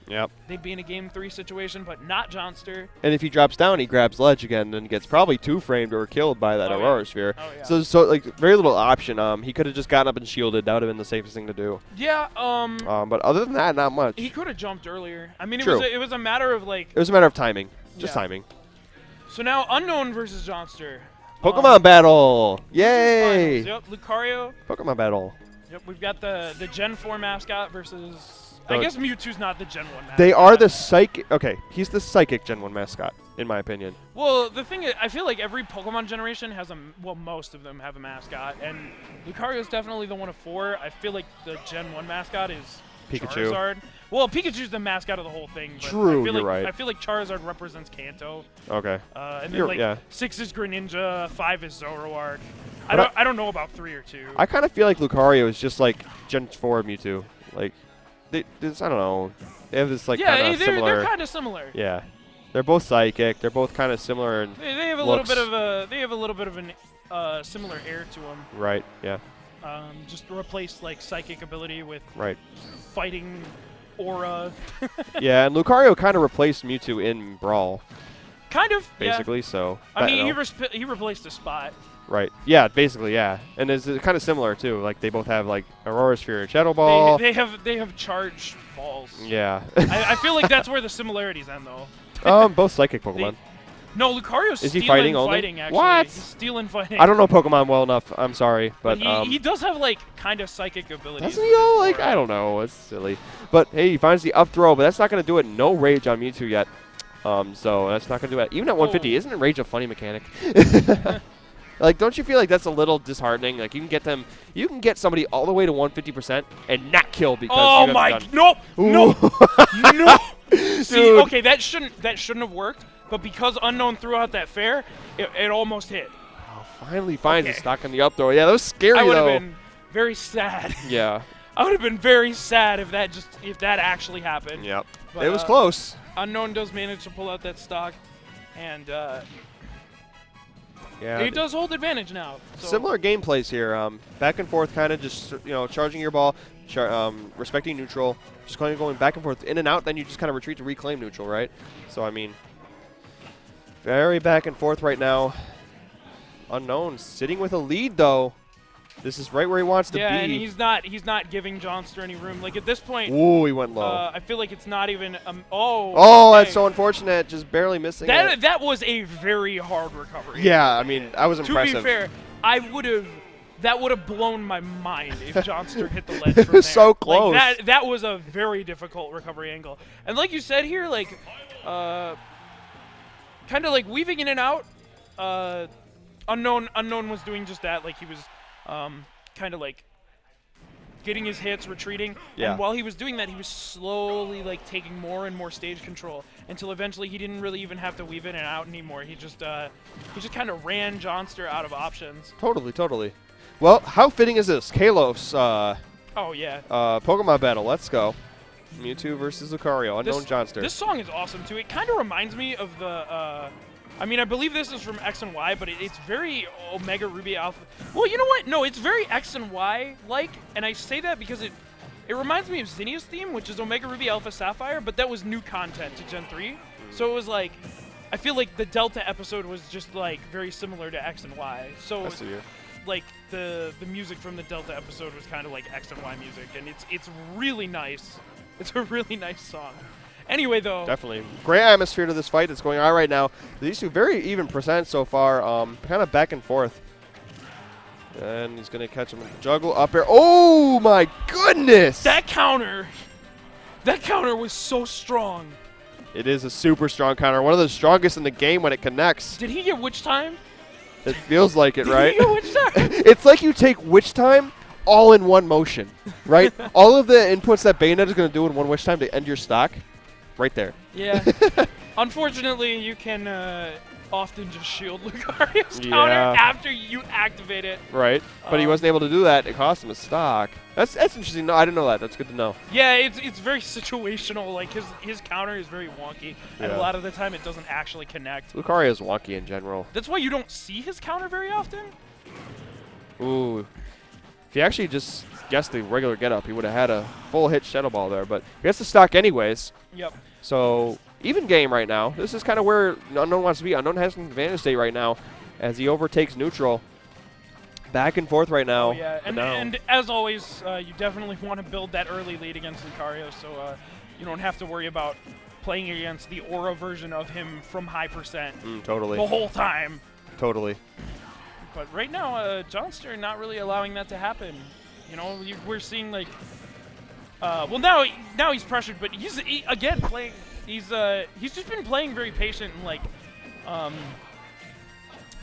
Yep. they'd be in a game 3 situation, but not Johnnstr. And if he drops down, he grabs ledge again and gets probably 2-framed or killed by that Aurora Sphere. Oh, yeah. So like very little option. He could have just gotten up and shielded. That would have been the safest thing to do. Yeah. But other than that, not much. He could have jumped earlier. I mean, True. it was a matter of like. It was a matter of timing. Just Yeah. timing. So now Unknown versus Johnnstr. Pokemon battle! Yay! Yep, Lucario. Pokemon battle. Yep, we've got the Gen 4 mascot versus. I guess Mewtwo's not the Gen 1 mascot. They are the psychic. Okay, he's the psychic Gen 1 mascot, in my opinion. Well, the thing is, I feel like every Pokemon generation has most of them have a mascot, and Lucario's definitely the one of 4. I feel like the Gen 1 mascot is Pikachu. Charizard. Well, Pikachu's the mascot of the whole thing. But True, I feel you're like, right. I feel like Charizard represents Kanto. Okay. And then like yeah. 6 is Greninja, 5 is Zoroark. But I don't know about 3 or 2. I kind of feel like Lucario is just like Gen 4 Mewtwo. Like, I don't know. They have this like kind of similar. They're kind of similar. Yeah, they're both psychic. They're both kind of similar. And They have a little bit of a similar air to them. Right. Yeah. Just replace like psychic ability with Right. fighting aura. Yeah, and Lucario kind of replaced Mewtwo in Brawl, Kind of. basically. Yeah. So. I mean, you know. he replaced a spot. Right. Yeah. Basically. Yeah. And it's kind of similar too. Like they both have like Aurora Sphere and Shadow Ball. They have charged balls. Yeah. I feel like that's where the similarities end, though. Both psychic Pokemon. No, Lucario's Is he stealing fighting only? fighting, actually. What? He's stealing fighting. I don't know Pokemon well enough. I'm sorry, but he does have like kind of psychic abilities. doesn't he though? Like I don't know. It's silly. But hey, he finds the up throw, but that's not gonna do it. No rage on Mewtwo yet. So that's not gonna do it. Even at 150, isn't rage a funny mechanic? Like, don't you feel like that's a little disheartening? Like you can get somebody all the way to 150% and not kill because you haven't done. No, no. See, Dude. okay, that shouldn't have worked. But because Unknown threw out that fair, it almost hit. Oh, finally finds a stock on the up throw. Yeah, that was scary I would though. have been very sad. Yeah. I would have been very sad if that actually happened. Yep. But, It was close. Unknown does manage to pull out that stock, and Yeah. he does hold advantage now. So. Similar gameplays here. Back and forth, kind of just charging your ball, respecting neutral, just kind of going back and forth, in and out. Then you just kind of retreat to reclaim neutral, right? So I mean, very back and forth right now. Unknown sitting with a lead though. This is right where he wants to be. Yeah, and he's not giving Johnnstr any room. Like at this point, Ooh, he went low. I feel like it's not even. Oh, that's so unfortunate. Just barely missing it. That was a very hard recovery. Yeah, I mean, I was impressive. To be fair, that would have blown my mind if Johnnstr hit the ledge from there. So close. Like, that was a very difficult recovery angle. And like you said here, like, kind of like weaving in and out. Unknown was doing just that. Like he was kind of like getting his hits, retreating. Yeah. And while he was doing that, he was slowly like taking more and more stage control until eventually he didn't really even have to weave in and out anymore. He just kind of ran Johnnstr out of options. Totally. Well, how fitting is this? Kalos, Oh yeah. Pokemon battle. Let's go. Mewtwo versus Lucario. Unknown Johnnstr. This song is awesome too. It kind of reminds me of the. I mean, I believe this is from X and Y, but it's very Omega Ruby Alpha. Well, you know what? No, it's very X and Y like, and I say that because it reminds me of Zinnia's theme, which is Omega Ruby Alpha Sapphire, but that was new content to Gen 3. So it was like, I feel like the Delta episode was just like very similar to X and Y. So like the music from the Delta episode was kind of like X and Y music, and it's really nice. It's a really nice song. Anyway, though. Definitely. Great atmosphere to this fight that's going on right now. These two very even percent so far, kind of back and forth. And he's going to catch him with the juggle up air. Oh, my goodness! That counter was so strong. It is a super strong counter. One of the strongest in the game when it connects. Did he get Witch Time? It feels like it, right? Did he get Witch Time? It's like you take Witch Time all in one motion, right? All of the inputs that Bayonet is going to do in one Witch Time to end your stock. Right there. Yeah. Unfortunately, you can often just shield Lucario's counter after you activate it. Right. But he wasn't able to do that. It cost him a stock. That's interesting. No, I didn't know that. That's good to know. Yeah, it's very situational. Like his counter is very wonky, and a lot of the time it doesn't actually connect. Lucario is wonky in general. That's why you don't see his counter very often. Ooh. he actually just guessed the regular get-up, he would have had a full hit Shadow Ball there, but he gets the stock anyways. Yep. So even game right now. This is kind of where Unknown wants to be. Unknown has an advantage state right now as he overtakes neutral. Back and forth right now. Oh, yeah, and as always, you definitely want to build that early lead against Lucario, so you don't have to worry about playing against the aura version of him from high percent totally. the whole time. Totally. But right now, Johnnstr not really allowing that to happen. You know, we're seeing like, well now he's pressured, but he's again playing. He's just been playing very patient and like,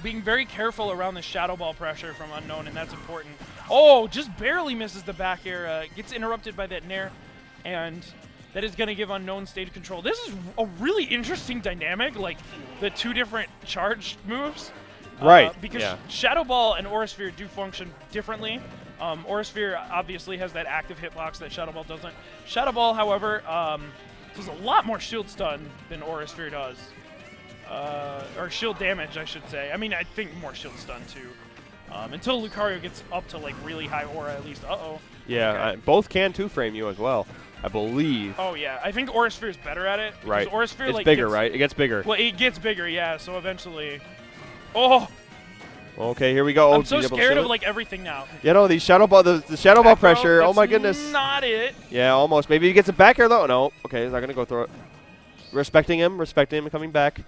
being very careful around the Shadow Ball pressure from Unknown, and that's important. Oh, just barely misses the back air. Gets interrupted by that Nair, and that is going to give Unknown stage control. This is a really interesting dynamic, like the two different charge moves. Right. Because Shadow Ball and Aura Sphere do function differently. Aura Sphere obviously has that active hitbox that Shadow Ball doesn't. Shadow Ball, however, does a lot more shield stun than Aura Sphere does. Or shield damage, I should say. I mean, I think more shield stun, too. Until Lucario gets up to, like, really high aura, at least. Uh-oh. Yeah, okay. Both can two-frame you as well, I believe. Oh, yeah. I think Aura Sphere is better at it. Right. Aura Sphere, it's like, bigger, right? It gets bigger. Well, it gets bigger, yeah, so eventually... Oh! Okay, here we go. I'm so scared of, like, everything now. You know, these Shadow Ball, the Shadow Ball pressure, oh my goodness. Not it. Yeah, almost. Maybe he gets it back here, though. No. Okay, he's not going to go through it. Respecting him, coming back.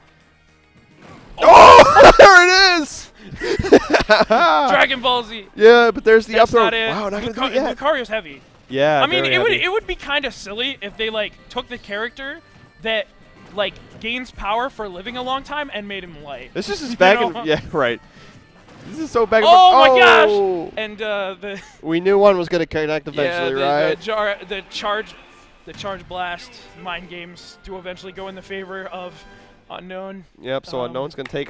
Oh, there it is! Dragon Ball Z. Yeah, but there's the up throw. Not it. Wow, not going to do it yet. Lucario's heavy. Yeah, I mean, it would be kind of silly if they, like, took the character that, like, gains power for living a long time and made him light. This is just back and yeah, right. This is so back and oh my gosh! And we knew one was going to connect eventually, right? The charge blast mind games do eventually go in the favor of Unknown. Yep. So Unknown's going to take